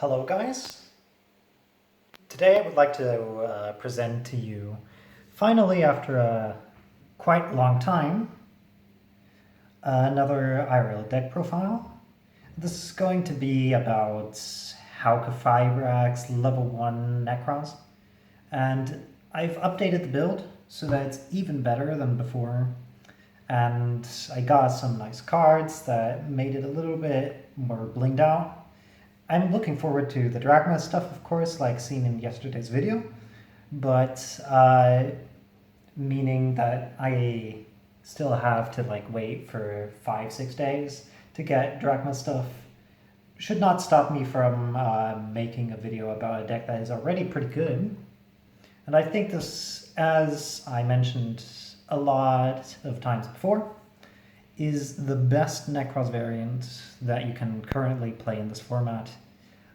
Hello guys! Today I would like to present to you, finally after a quite long time, another IRL deck profile. This is going to be about halqi level 1 Nekroz, and I've updated the build so that it's even better than before, and I got some nice cards that made it a little bit more blinged out. I'm looking forward to the Drachma stuff, of course, like seen in yesterday's video, but meaning that I still have to wait for 5-6 days to get Drachma stuff should not stop me from making a video about a deck that is already pretty good. And I think this, as I mentioned a lot of times before, is the best Nekroz variant that you can currently play in this format.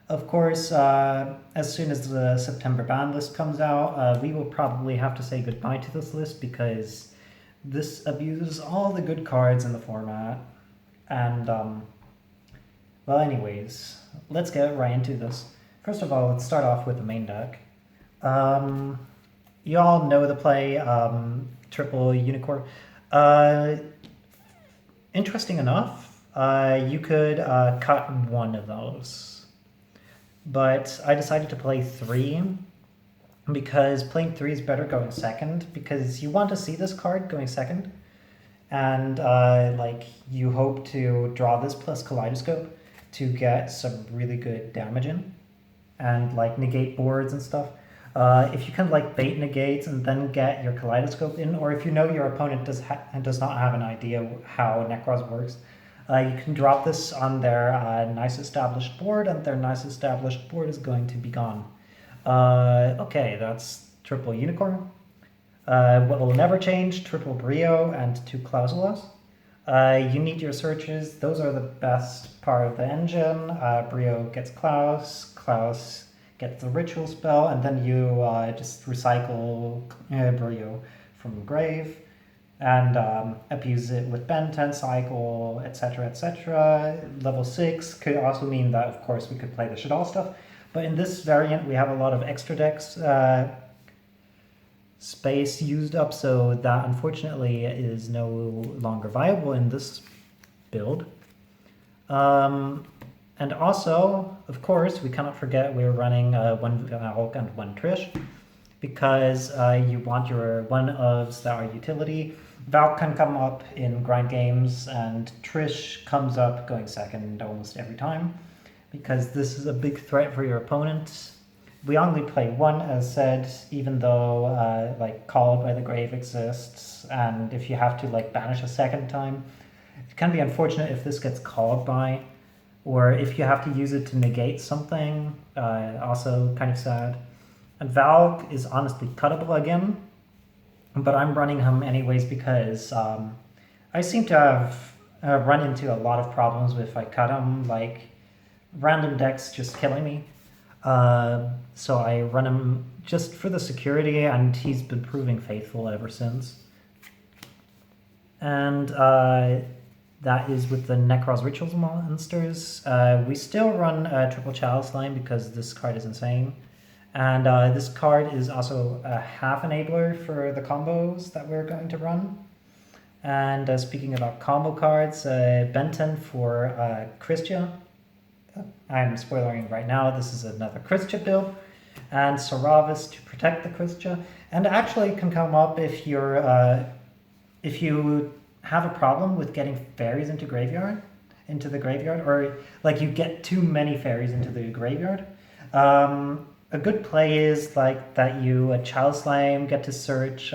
Of course, as soon as the September ban list comes out, we will probably have to say goodbye to this list because this abuses all the good cards in the format. And, well anyways, let's get right into this. First of all, let's start off with the main deck. You all know the play, triple unicorn. Interesting enough, you could cut one of those, but I decided to play 3 because playing 3 is better going second, because you want to see this card going second, and you hope to draw this plus Kaleidoscope to get some really good damage in, and negate boards and stuff. If you can bait negates and then get your Kaleidoscope in, or if you know your opponent does not have an idea how Nekroz works, you can drop this on their nice established board, and their nice established board is going to be gone. Okay, that's triple unicorn. What will never change, triple Brio and 2 Clausulas. You need your searches. Those are the best part of the engine. Brio gets Klaus gets the ritual spell, and then you just recycle Brio from grave and abuse it with Ben 10 cycle, etc, etc. Level 6 could also mean that, of course, we could play the Shadal stuff, but in this variant we have a lot of extra decks space used up, so that unfortunately is no longer viable in this build. And also, of course, we cannot forget we're running 1 Hulk and 1 Trish, because you want your 1-ofs that are utility. Valk can come up in grind games, and Trish comes up going second almost every time, because this is a big threat for your opponent. We only play 1, as said, even though Called by the Grave exists, and if you have to banish a second time, it can be unfortunate if this gets called by, or if you have to use it to negate something, also kind of sad. And Valk is honestly cuttable again, but I'm running him anyways because I seem to have run into a lot of problems if I cut him, random decks just killing me. So I run him just for the security, and he's been proving faithful ever since. And that is with the Nekroz Rituals monsters. We still run triple Chalice Line because this card is insane. And this card is also a half enabler for the combos that we're going to run. And speaking about combo cards, Benton for Kristya. I'm spoilering right now, this is another Kristya build. And Saravis to protect the Kristya. And actually can come up if you're if you have a problem with getting fairies into the graveyard, or you get too many fairies into the graveyard. A good play is that you Chalice Flame, get to search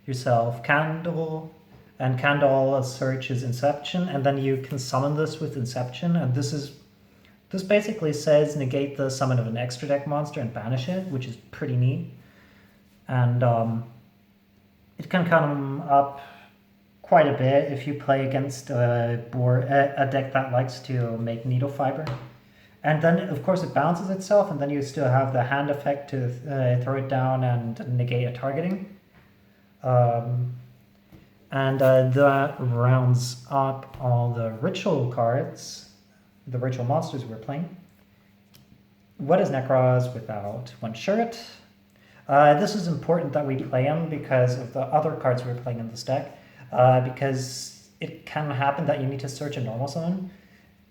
yourself Candle, and Candle searches Inception, and then you can summon this with Inception, and this basically says negate the summon of an extra deck monster and banish it, which is pretty neat. And it can come up quite a bit if you play against a deck that likes to make needle fiber. And then, of course, it bounces itself, and then you still have the hand effect to throw it down and negate a targeting. And that rounds up all the ritual cards, the ritual monsters we're playing. what is Nekroz without one shirt? This is important that we play him because of the other cards we're playing in this deck. Because it can happen that you need to search a normal summon,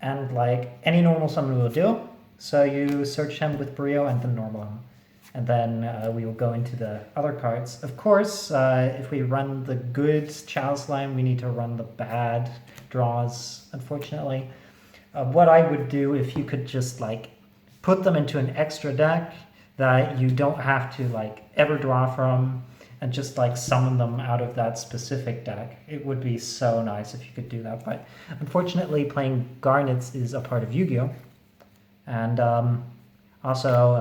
and like any normal summon will do. So you search him with Brio and then normal him. And then we will go into the other cards. Of course, if we run the good Chalice line, we need to run the bad draws, unfortunately. What I would do if you could just like put them into an extra deck that you don't have to like ever draw from and just like summon them out of that specific deck. It would be so nice if you could do that. But unfortunately, playing Garnets is a part of Yu-Gi-Oh! And also,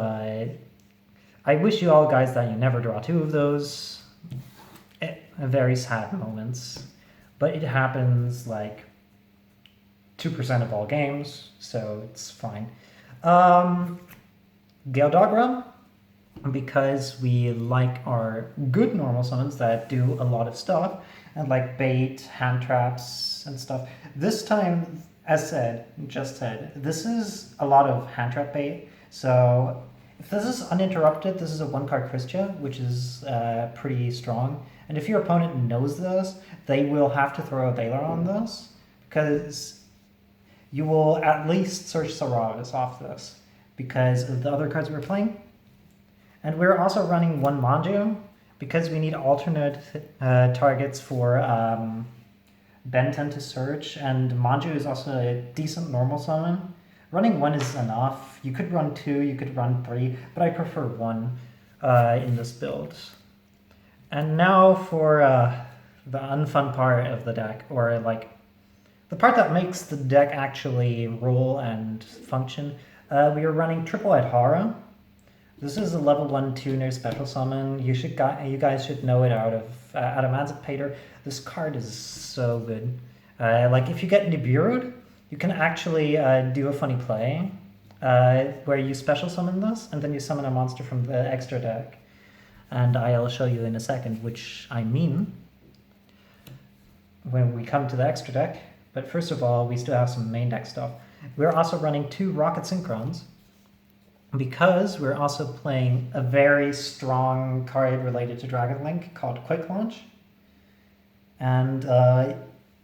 I wish you all guys that you never draw two of those. Very sad moments. But it happens like 2% of all games, so it's fine. Gale because we like our good normal summons that do a lot of stuff, and like bait, hand traps, and stuff. This time, as just said, this is a lot of hand trap bait. So if this is uninterrupted, this is a 1-card Kristya, which is pretty strong. And if your opponent knows this, they will have to throw a Baylor on this, because you will at least search Saravis off this because of the other cards we're playing. And we're also running one Manju because we need alternate targets for Ben 10 to search, and Manju is also a decent normal summon. Running one is enough. You could run two, you could run three, but I prefer one in this build. And now for the unfun part of the deck, or like the part that makes the deck actually roll and function. We are running Triple Adhara. This is a level 1 tuner special summon. You guys should know it out of Emancipator. This card is so good. Like if you get Nibiru'd, you can actually do a funny play where you special summon this and then you summon a monster from the extra deck. And I'll show you in a second, which I mean when we come to the extra deck. But first of all, we still have some main deck stuff. We're also running 2 Rocket Synchrons because we're also playing a very strong card related to Dragon Link called Quick-Halq. And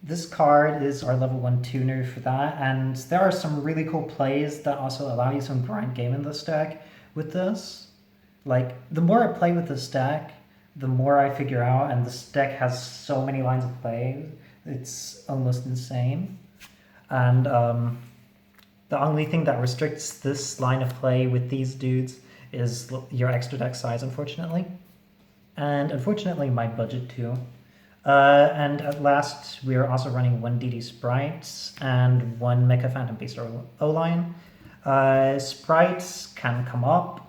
this card is our level 1 tuner for that. And there are some really cool plays that also allow you some grind game in this deck with this. Like, the more I play with this deck, the more I figure out, and this deck has so many lines of play, it's almost insane. And the only thing that restricts this line of play with these dudes is your extra deck size, unfortunately. And unfortunately, my budget too. And at last, we are also running 1 DD Sprites and 1 Mecha Phantom Beast O-Line. Sprites can come up.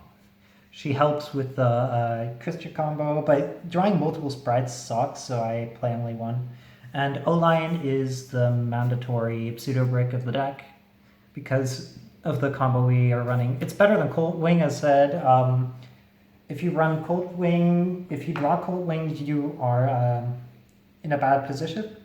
She helps with the Kristya combo, but drawing multiple Sprites sucks, so I play only one. And O-Line is the mandatory pseudo-brick of the deck because of the combo we are running. It's better than Cold Wing, as said. If you run Cold Wing, if you draw Cold Wing, you are in a bad position.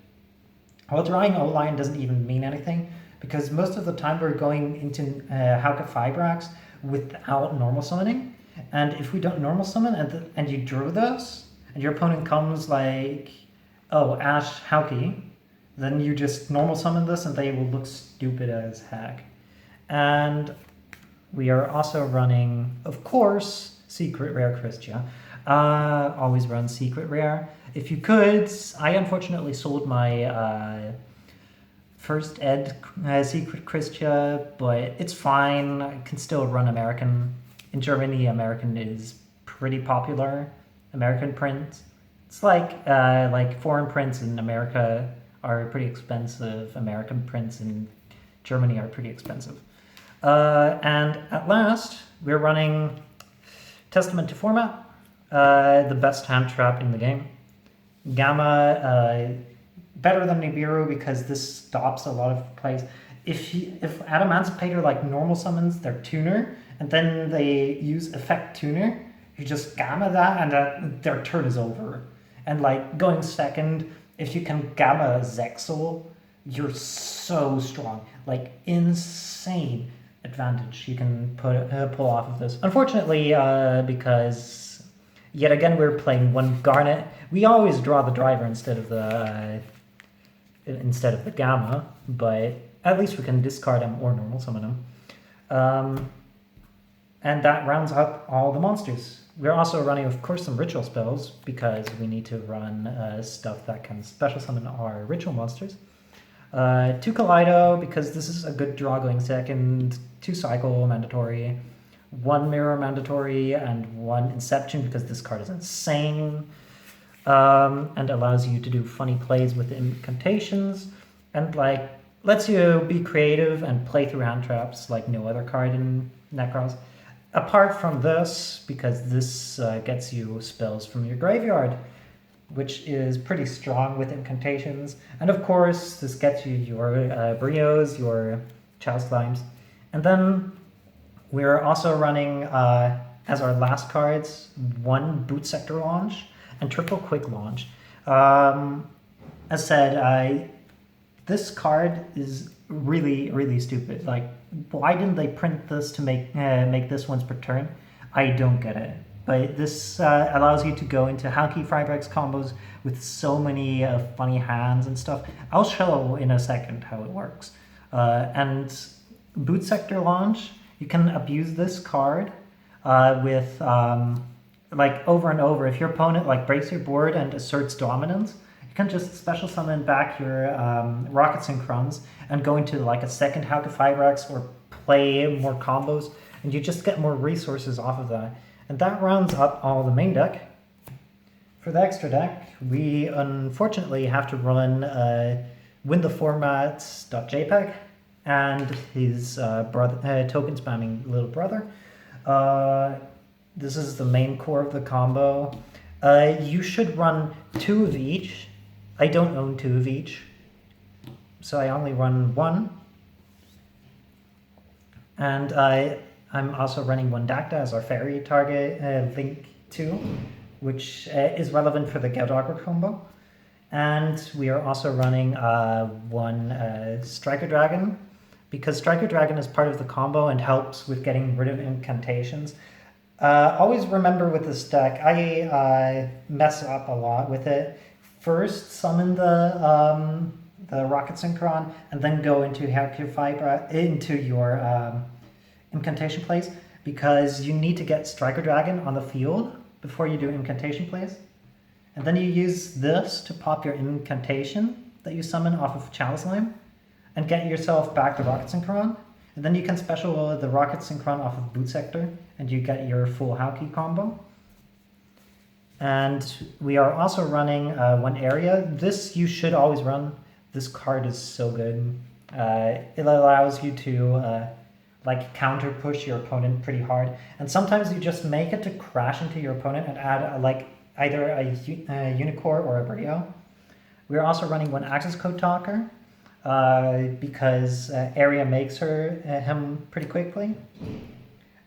Well, drawing O-Line doesn't even mean anything because most of the time we're going into halqi Fibrax without normal summoning. And if we don't normal summon and you drew this, and your opponent comes like, oh, Ash halqi, then you just normal summon this and they will look stupid as heck. And we are also running, of course, Secret Rare Kristya. Always run Secret Rare. If you could, I unfortunately sold my first ed Secret Kristya, but it's fine. I can still run American. In Germany, American is pretty popular. American print. It's like foreign prints in America are pretty expensive. American prints in Germany are pretty expensive. And at last, we're running Testament to Format, the best hand trap in the game. Gamma, better than Nibiru because this stops a lot of plays. If Emancipator like normal summons their tuner, and then they use effect tuner, you just gamma that and their turn is over. And like going second, if you can gamma Zexal, you're so strong, like insane. advantage you can pull off of this. Unfortunately, because yet again we're playing one garnet, we always draw the driver instead of the gamma, but at least we can discard them or normal summon them. And that rounds up all the monsters. We're also running, of course, some ritual spells because we need to run stuff that can special summon our ritual monsters. 2 Kaleido because this is a good draw going second, 2 Cycle mandatory, 1 Mirror mandatory, and 1 Inception because this card is insane and allows you to do funny plays with the incantations and like lets you be creative and play through hand traps like no other card in Nekroz. Apart from this, because this gets you spells from your graveyard, which is pretty strong with incantations. And of course, this gets you your Brios, your Chalice Slimes. And then we're also running, as our last cards, 1 Boot Sector launch and triple Quick launch. As said, this card is really, really stupid. Like, why didn't they print this to make this once per turn? I don't get it. But this allows you to go into halqi Fibrex combos with so many funny hands and stuff. I'll show in a second how it works. And Boot Sector launch, you can abuse this card with like over and over. If your opponent like breaks your board and asserts dominance, you can just special summon back your Rocket Synchrons and go into like a second halqi Fibrex or play more combos, and you just get more resources off of that. And that rounds up all the main deck. For the extra deck, we unfortunately have to run win-the-formats.jpg and his token spamming little brother. This is the main core of the combo. You should run 2 of each. I don't own 2 of each, so I only run 1. And I'm also running 1 Dacta as our fairy target, Link 2, which is relevant for the Geldogger combo. And we are also running 1 Striker Dragon, because Striker Dragon is part of the combo and helps with getting rid of incantations. Always remember with this deck, I mess up a lot with it. First, summon the Rocket Synchron, and then go into your incantation plays, because you need to get Striker Dragon on the field before you do incantation plays. And then you use this to pop your incantation that you summon off of Chalice Lime and get yourself back to Rocket Synchron. And then you can special the Rocket Synchron off of Boot Sector and you get your full halqi combo. And we are also running 1 area. This you should always run. This card is so good. It allows you to like counter push your opponent pretty hard. And sometimes you just make it to crash into your opponent and add like either a Unicorn or a Brio. We're also running 1 Access Code Talker because area makes him pretty quickly.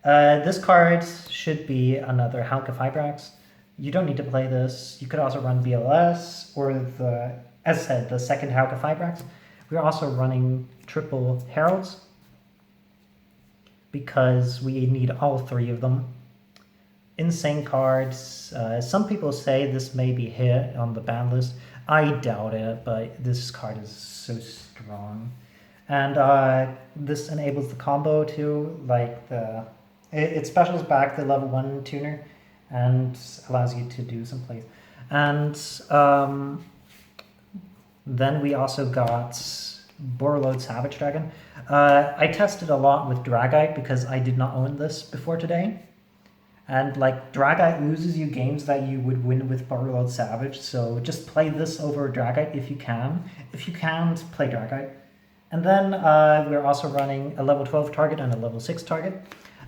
This card should be another halqi Fibrex. You don't need to play this. You could also run BLS or as said, the second halqi Fibrex. We're also running triple Heralds because we need all 3 of them. Insane cards. Some people say this may be hit on the ban list. I doubt it, but this card is so strong. And this enables the combo too, like it specials back the level 1 tuner and allows you to do some plays. And then we also got Borreload Savage Dragon. I tested a lot with Dragite because I did not own this before today. And like Dragite loses you games that you would win with Borreload Savage, so just play this over Dragite if you can. If you can't, play Dragite. And then we're also running a level 12 target and a level 6 target.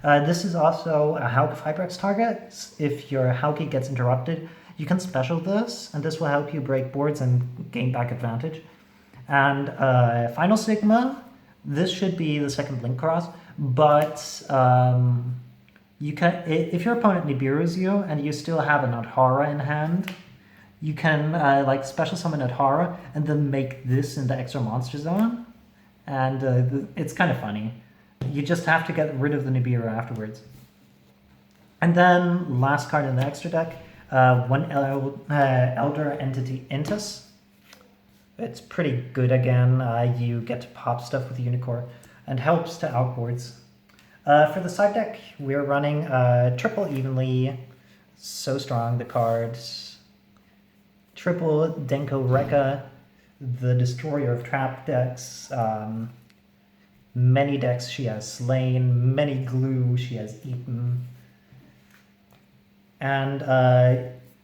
This is also a halqi Fibrex target. If your halqi gets interrupted, you can special this, and this will help you break boards and gain back advantage. And Final Sigma, this should be the second linkross, but you can, if your opponent Nibiru's you and you still have an Adhara in hand, you can like special summon Adhara and then make this in the extra monster zone, and it's kind of funny. You just have to get rid of the Nibiru afterwards. And then, last card in the extra deck, one Elder Entity Intus. It's pretty good again. You get to pop stuff with Unicorn and helps to outboards. For the side deck, we're running triple Evenly. So strong, the cards. Triple Denko Rekka, the destroyer of trap decks. Many decks she has slain, many glue she has eaten. And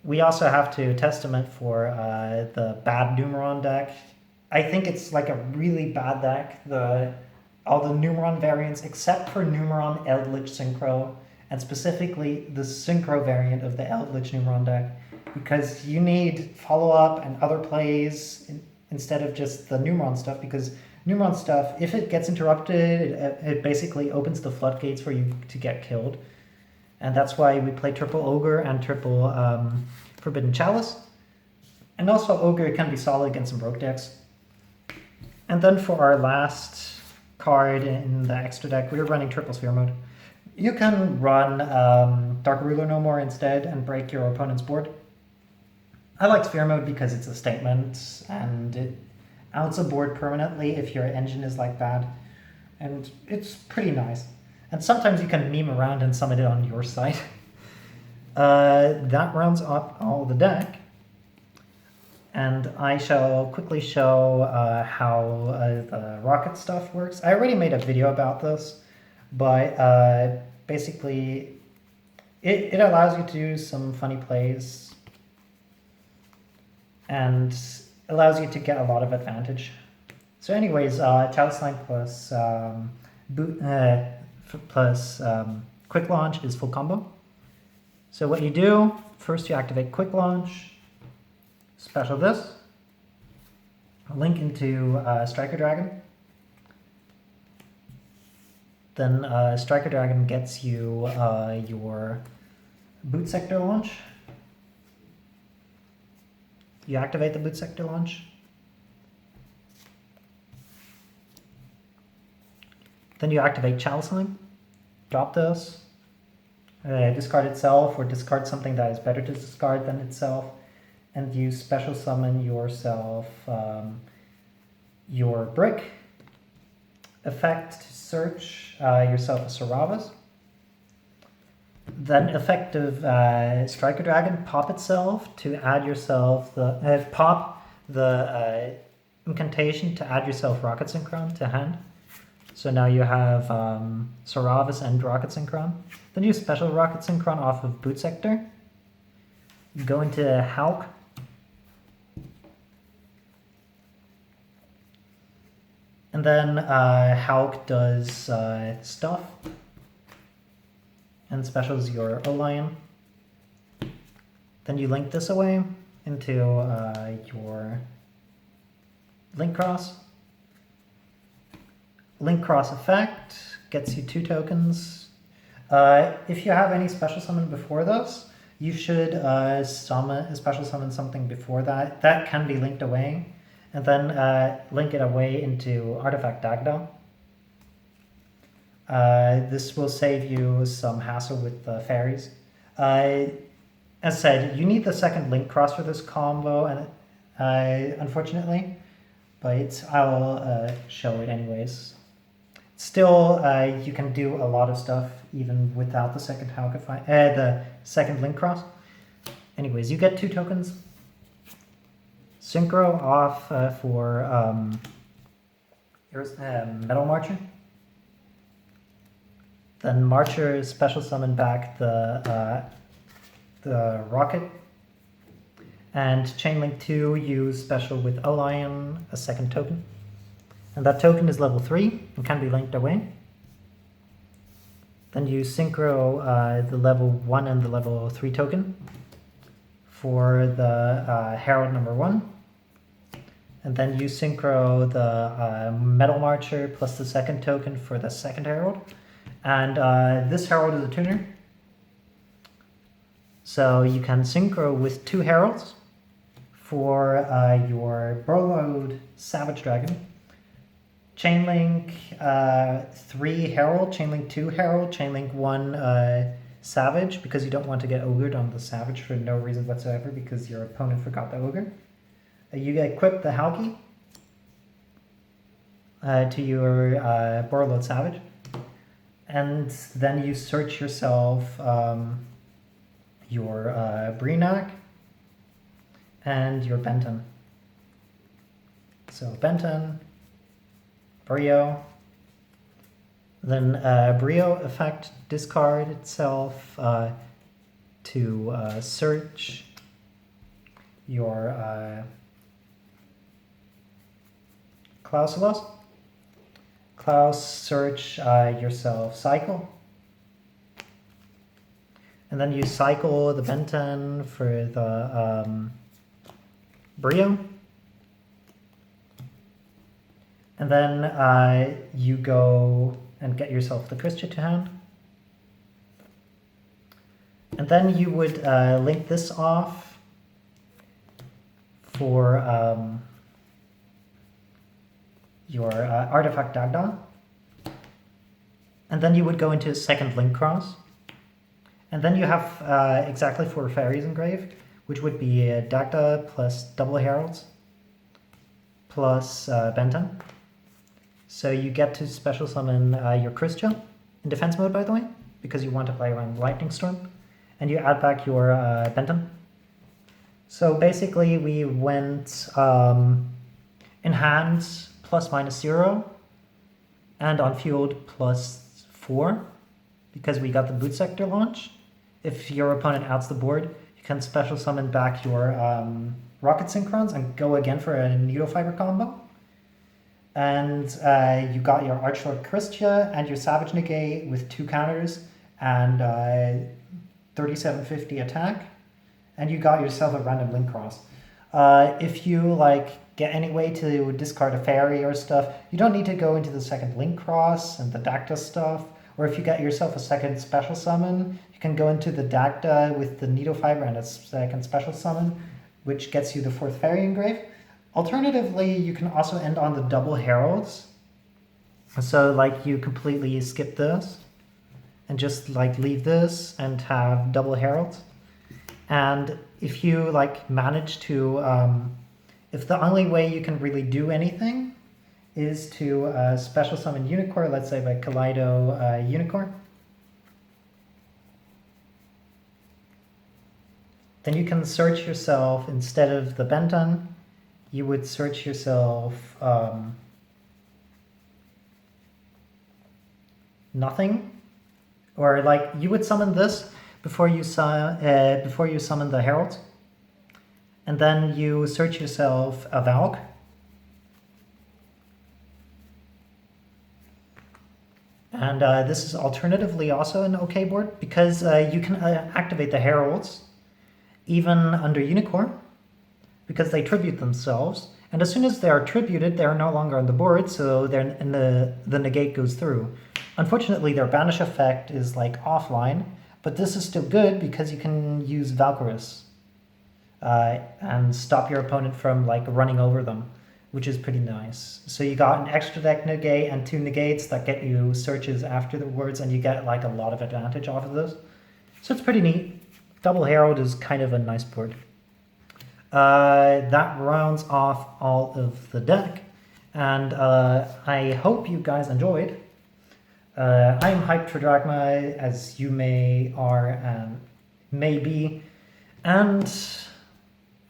we also have to Testament for the bad Numeron deck. I think it's like a really bad deck. All the Numeron variants, except for Numeron Eldritch Synchro, and specifically the Synchro variant of the Eldritch Numeron deck, because you need follow-up and other plays instead of just the Numeron stuff, because Numeron stuff, if it gets interrupted, it basically opens the floodgates for you to get killed. And that's why we play triple Ogre and triple Forbidden Chalice. And also Ogre can be solid against some broke decks. And then for our last card in the extra deck, we're running triple Sphere Mode. You can run Dark Ruler No More instead and break your opponent's board. I like Sphere Mode because it's a statement and it outs a board permanently if your engine is like that. And it's pretty nice. And sometimes you can meme around and summon it on your side. That rounds up all the deck. And I shall quickly show how the rocket stuff works. I already made a video about this, but basically it allows you to do some funny plays and allows you to get a lot of advantage. So anyways, Chalice Line plus Quick Launch is full combo. So what you do, first you activate Quick Launch, special this, link into Striker Dragon. Then Striker Dragon gets you your Boot Sector launch. You activate the Boot Sector launch. Then you activate Chalice Line, drop this, discard itself or discard something that is better to discard than itself, and you special summon yourself your brick. Effect to search yourself a Saravas. Then effective Striker Dragon, pop itself to add yourself the pop the incantation to add yourself Rocket Synchron to hand. So now you have Saravas and Rocket Synchron. Then you special Rocket Synchron off of Boot Sector. Go into Halq. And then Halq does stuff and specials your O-Lion. Then you link this away into your linkross. Linkross effect gets you 2 tokens. If you have any special summon before this, you should special summon something before that. That can be linked away. And then link it away into Artifact Dagda. This will save you some hassle with the fairies. As said, you need the second link cross for this combo, and unfortunately, but I'll show it anyways. Still, you can do a lot of stuff even without the second the second link cross. Anyways, you get 2 tokens. Synchro off for Metal Marcher. Then Marcher special summon back the rocket. And Chainlink 2, use special with O-Lion, a second token. And that token is level 3 and can be linked away. Then you synchro the level 1 and the level 3 token for the Herald number 1. And then you synchro the Metal Marcher plus the second token for the second Herald. And this Herald is a tuner. So you can synchro with 2 Heralds for your Burlowed Savage Dragon. Chainlink 3 Herald, Chainlink 2 Herald, Chainlink 1 Savage, because you don't want to get ogred on the Savage for no reason whatsoever, because your opponent forgot the ogre. You equip the halqi to your Borreload Savage, and then you search yourself your Breenak and your Benton. So Benton, Brio, then Brio effect discard itself to search your Klausulos. Klaus, search yourself cycle. And then you cycle the Benton for the Brio. And then you go and get yourself the Kristya to hand. And then you would link this off for your artifact Dagda. And then you would go into second linkross. And then you have exactly 4 fairies engraved, which would be Dagda plus double heralds plus Benton. So you get to special summon your Kristya in defense mode, by the way, because you want to play around Lightning Storm. And you add back your Benton. So basically we went in hand ±0 and on field +4 because we got the boot sector launch. If your opponent outs the board, you can special summon back your Rocket Synchrons and go again for a Needle Fiber combo. And you got your Archlord Kristya and your Savage Negate with 2 counters and 3750 attack. And you got yourself a random linkross. If you get any way to discard a fairy or stuff, you don't need to go into the second linkross and the Dagda stuff. Or if you get yourself a second special summon, you can go into the Dagda with the Needle Fiber and a second special summon, which gets you the 4th fairy engrave. Alternatively, you can also end on the double heralds. So you completely skip this and just leave this and have double heralds. And if you manage to, if the only way you can really do anything is to special summon Unicorn, let's say by Kaleido Unicorn, then you can search yourself instead of the Benton. You would search yourself nothing, or you would summon this before you summon the herald, and then you search yourself a Valk. And this is alternatively also an okay board because you can activate the heralds even under Unicorn, because they tribute themselves, and as soon as they are tributed, they are no longer on the board, so they're and the negate goes through. Unfortunately, their banish effect is offline, but this is still good because you can use Valkyrus and stop your opponent from running over them, which is pretty nice. So you got an extra deck negate and 2 negates that get you searches afterwards, and you get a lot of advantage off of this. So it's pretty neat. Double Herald is kind of a nice board. That rounds off all of the deck, and I hope you guys enjoyed. I'm hyped for Drachma, as you may be, and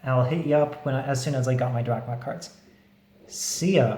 I'll hit you up as soon as I got my Drachma cards. See ya!